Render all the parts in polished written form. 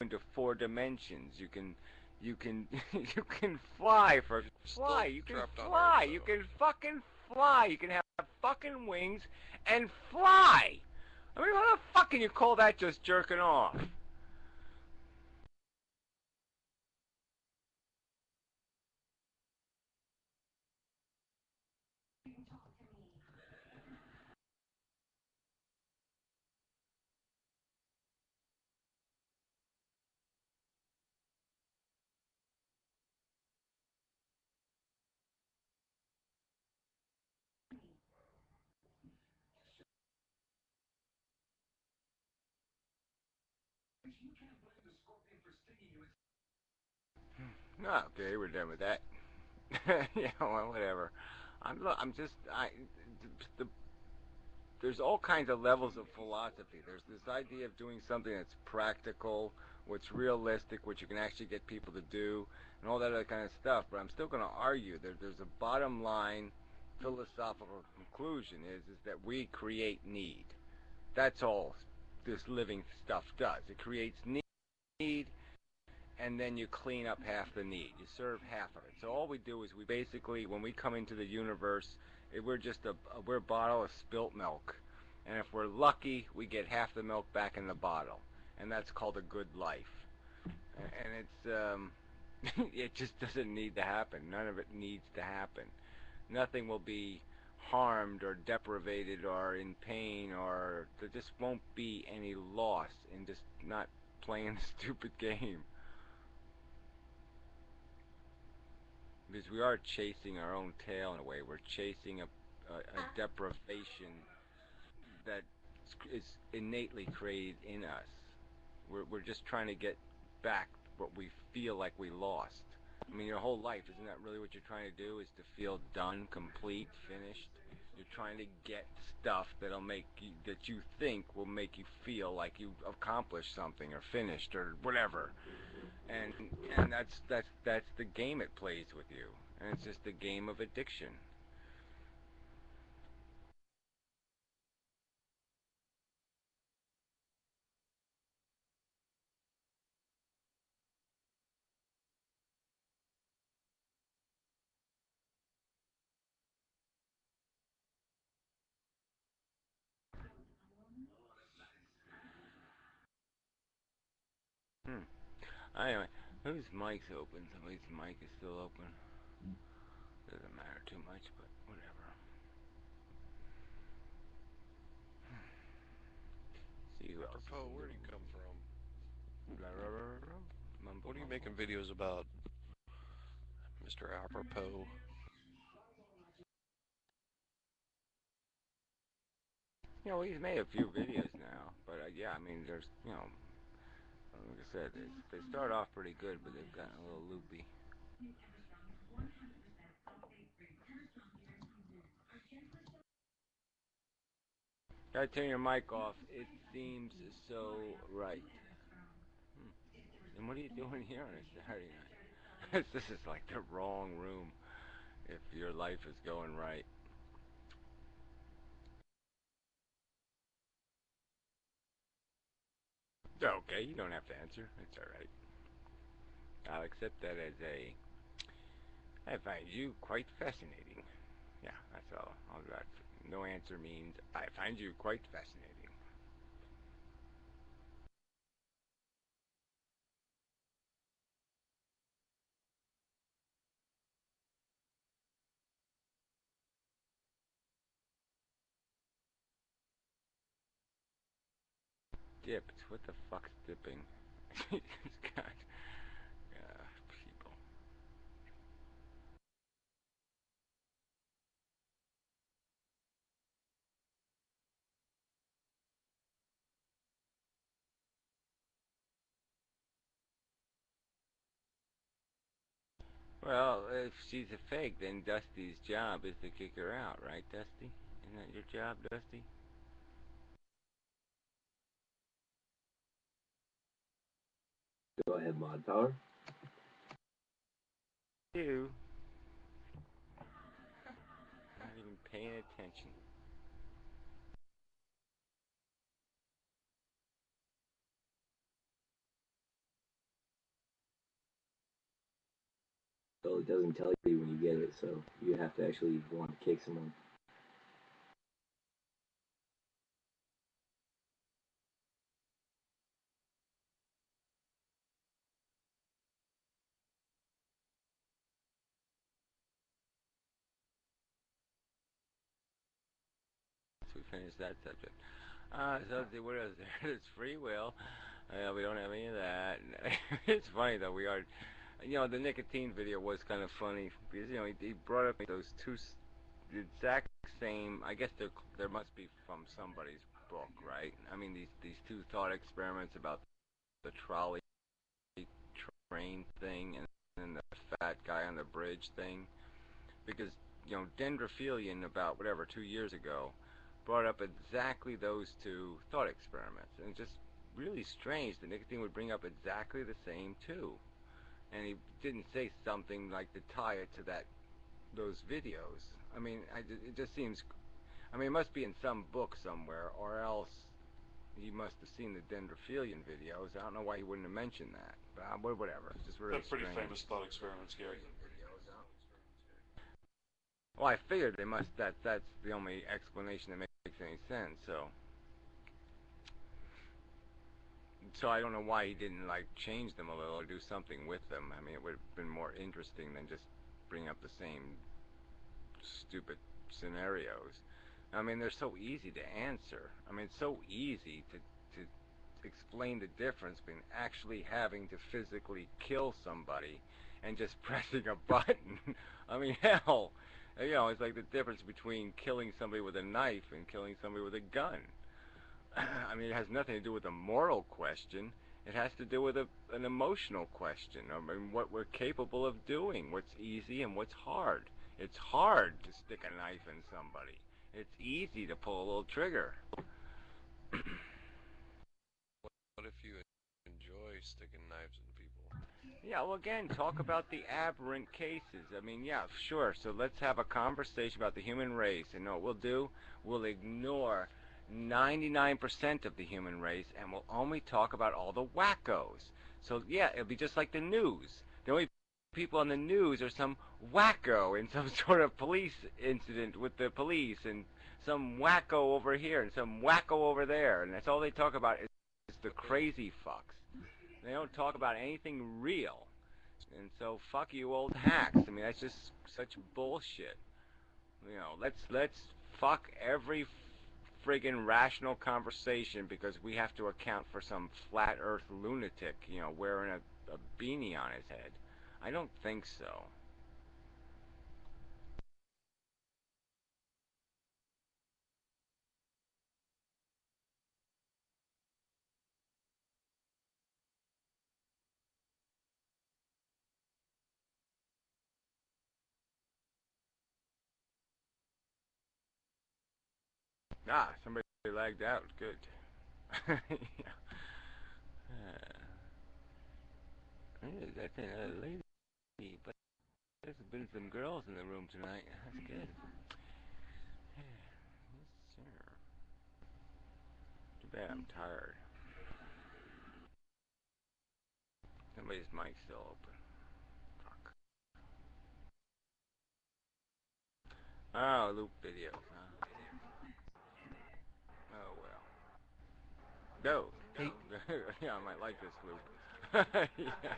into 4 dimensions. You can you can fly for fly. Still You can trapped on Earth, fly. You though. can fucking fly. You can have fucking wings and fly. I mean, what the fuck can you call that just jerking off? Okay, we're done with that. Yeah, well, whatever. I'm just, the, there's all kinds of levels of philosophy. There's this idea of doing something that's practical, what's realistic, what you can actually get people to do, and all that other kind of stuff. But I'm still going to argue that there's a bottom line philosophical conclusion is that we create need. That's all this living stuff does. It creates need, and then you clean up half the need. You serve half of it. So all we do is we basically, when we come into the universe, we're just we're a bottle of spilt milk, and if we're lucky, we get half the milk back in the bottle, and that's called a good life. And it's it just doesn't need to happen. None of it needs to happen. Nothing will be harmed or deprivated or in pain, or there just won't be any loss in just not playing the stupid game. Because we are chasing our own tail in a way. We're chasing a deprivation that is innately created in us. We're just trying to get back what we feel like we lost. I mean, your whole life, isn't that really what you're trying to do? Is to feel done, complete, finished? You're trying to get stuff that'll make you, that you think will make you feel like you've accomplished something or finished or whatever. And that's the game it plays with you. And it's just a game of addiction. Hmm. Anyway, whose mic's open? Somebody's mic is still open. Doesn't matter too much, but whatever. See who else is Apropos, in the where do you room. come from? Blah, blah, blah, blah. Mumble, What are you mumble. making videos about, Mr. Apropos? You know, he's made a few videos now, but yeah, I mean, there's, like I said, they start off pretty good, but they've gotten a little loopy. Gotta turn your mic off. It seems so right. Hmm. And what are you doing here on a Saturday night? This is like the wrong room if your life is going right. Okay, you don't have to answer. It's alright. I'll accept that as a. I find you quite fascinating. Yeah, that's all. All that. No answer means I find you quite fascinating. Dipped. What the fuck's dipping? God. People. Well, if she's a fake, then Dusty's job is to kick her out, right, Dusty? Isn't that your job, Dusty? Go ahead, Mod Power. You. Not even paying attention. So it doesn't tell you when you get it, so you have to actually want to kick someone. So we finished that subject. So let's see, what else there? There's free will. We don't have any of that. It's funny though. The nicotine video was kind of funny because he brought up those the exact same. I guess there must be from somebody's book, right? I mean these two thought experiments about the trolley train thing and then the fat guy on the bridge thing, because Dendrophilian about whatever 2 years ago brought up exactly those two thought experiments, and it's just really strange that nicotine would bring up exactly the same two, and he didn't say something like to tie it to those videos. I mean, it just seems. I mean, it must be in some book somewhere, or else he must have seen the Dendrophilian videos. I don't know why he wouldn't have mentioned that, but whatever. It's just really They're pretty strange. famous thought experiments, Gary. Well, I figured they must. That's the only explanation that makes any sense. So I don't know why he didn't like change them a little or do something with them. I mean, it would have been more interesting than just bring up the same stupid scenarios. I mean, they're so easy to answer. I mean, it's so easy to explain the difference between actually having to physically kill somebody and just pressing a button. I mean, hell, it's like the difference between killing somebody with a knife and killing somebody with a gun. I mean, it has nothing to do with a moral question. It has to do with an emotional question. I mean, what we're capable of doing, what's easy and what's hard. It's hard to stick a knife in somebody. It's easy to pull a little trigger. What if you enjoy sticking knives in people? Yeah, well, again, talk about the aberrant cases. I mean, yeah, sure. So let's have a conversation about the human race. And what we'll do, we'll ignore 99% of the human race, and we'll only talk about all the wackos. So, yeah, it'll be just like the news. The only people on the news are some wacko in some sort of police incident with the police, and some wacko over here, and some wacko over there. And that's all they talk about is the crazy fucks. They don't talk about anything real. And so fuck you old hacks. I mean, that's just such bullshit. Let's fuck every friggin' rational conversation because we have to account for some flat earth lunatic, wearing a beanie on his head. I don't think so. Ah, somebody lagged out. Good. Yeah. That's another lady, but there's been some girls in the room tonight. That's good. Yes, sir. Too bad I'm tired. Somebody's mic's still open. Fuck. Oh, loop videos, huh? Oh, well. Go. Hey. Yeah, I might like this loop. Yeah.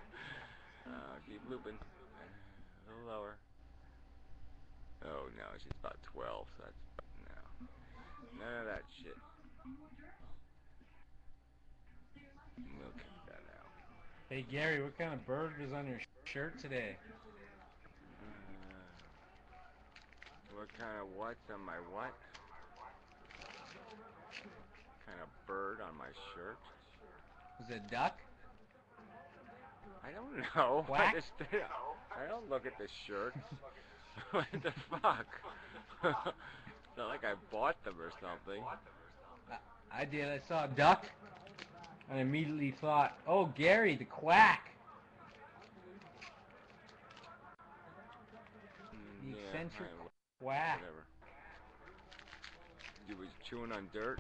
Keep looping. A little lower. Oh, no, she's about 12, so that's... No. None of that shit. We'll kick that out. Hey Gary, what kind of bird was on your shirt today? What kind of what's on my what? Kind of bird on my shirt? Was it a duck? I don't know. Quack? I don't look at the shirts. What the fuck? It's not like I bought them or something. I did. I saw a duck and immediately thought, oh, Gary, the quack. The eccentric quack. Whatever. You was chewing on dirt?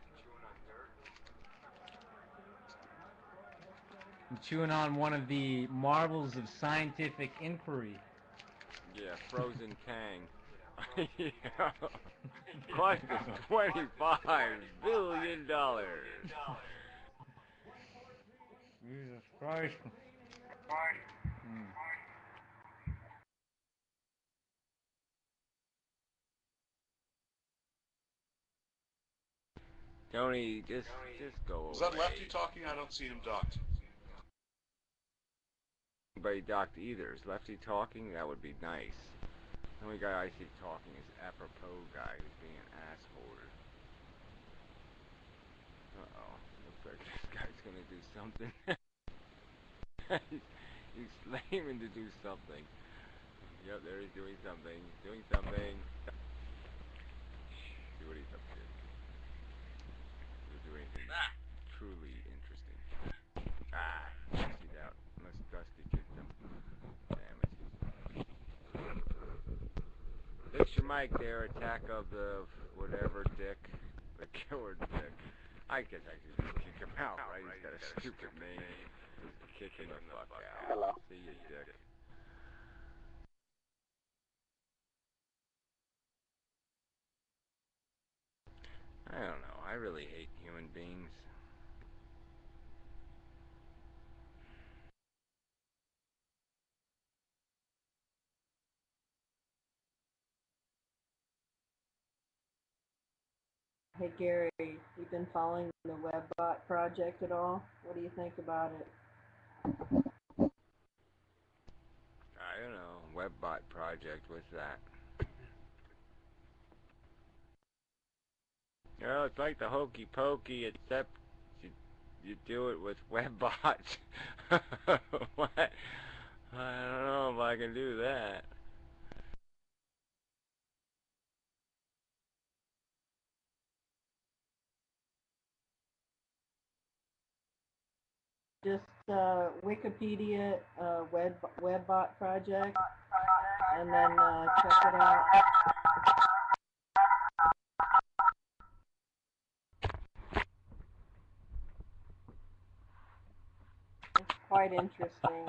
I'm chewing on one of the marvels of scientific inquiry. frozen Kang. Cost us $25 billion. Jesus Christ. Tony, just go away. Is that Lefty talking? I don't see him docked. Anybody docked either. Is Lefty talking? That would be nice. The only guy I see talking is apropos guy who's being an asshole. Uh-oh. Looks like this guy's gonna do something. he's slaving to do something. Yep, there he's doing something. He's doing something. See what he's up to. He'll do anything truly interesting. Ah, Dusty's out. Unless Dusty kicked him. Damn it. Fix your mic there, attack of the whatever dick. The killer dick. I guess I should just kick him out, right? He's got a stupid name. Just kick him the fuck out. Hello. See you, dick. I don't know. I really hate human beings. Hey Gary, you've been following the WebBot project at all? What do you think about it? I don't know. WebBot project, what's that? Well, it's like the hokey pokey, except you do it with WebBot. What? I don't know if I can do that. Just Wikipedia WebBot project, and then check it out. It's quite interesting.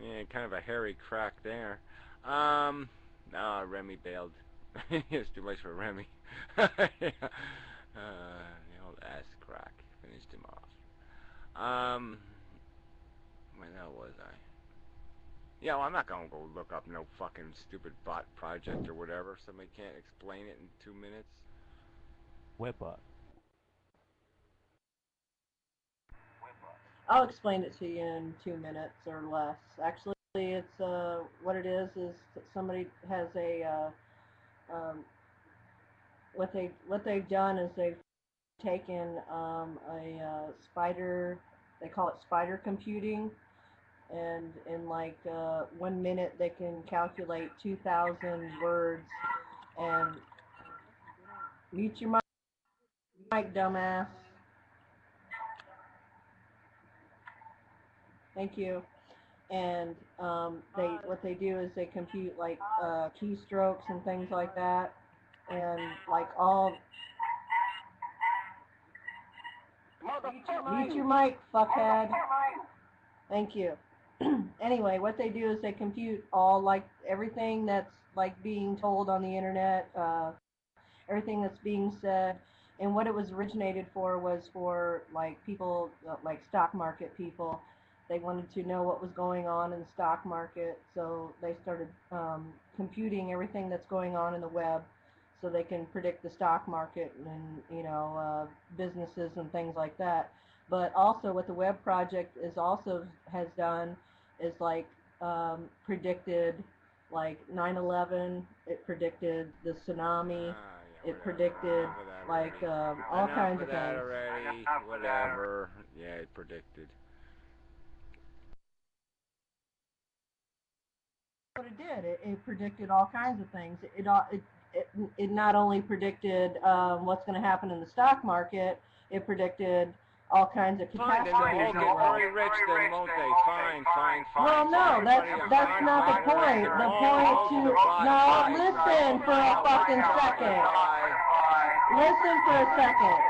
Yeah, kind of a hairy crack there. No, Remy bailed. It's too much for Remy. The old ass crack finished him off. Where the hell was I? Yeah, well, I'm not gonna go look up no fucking stupid bot project or whatever. Somebody can't explain it in 2 minutes. WebBot. I'll explain it to you in 2 minutes or less. Actually, it's what it is that somebody has a what they've done is they've taken a spider, they call it spider computing, and in like 1 minute they can calculate 2,000 words. And mute your mic, dumbass. Thank you. And what they do is they compute like keystrokes and things like that, and like all. Mute your mic, fuckhead. Thank you. Anyway, what they do is they compute all like everything that's like being told on the internet, everything that's being said, and what it was originated for was for like people, like stock market people. They wanted to know what was going on in the stock market, so they started computing everything that's going on in the web, so they can predict the stock market and businesses and things like that. But also, what the web project has done is like predicted like 9/11. It predicted the tsunami. It predicted like all kinds of things. Already, whatever. Yeah, it predicted. What it did, it predicted all kinds of things. It not only predicted what's going to happen in the stock market, it predicted all kinds of catastrophes. Fine, then they'll all get very rich then, won't they? Fine. Well, no, that's not the point. The point to no, listen for a fucking second. Listen for a second.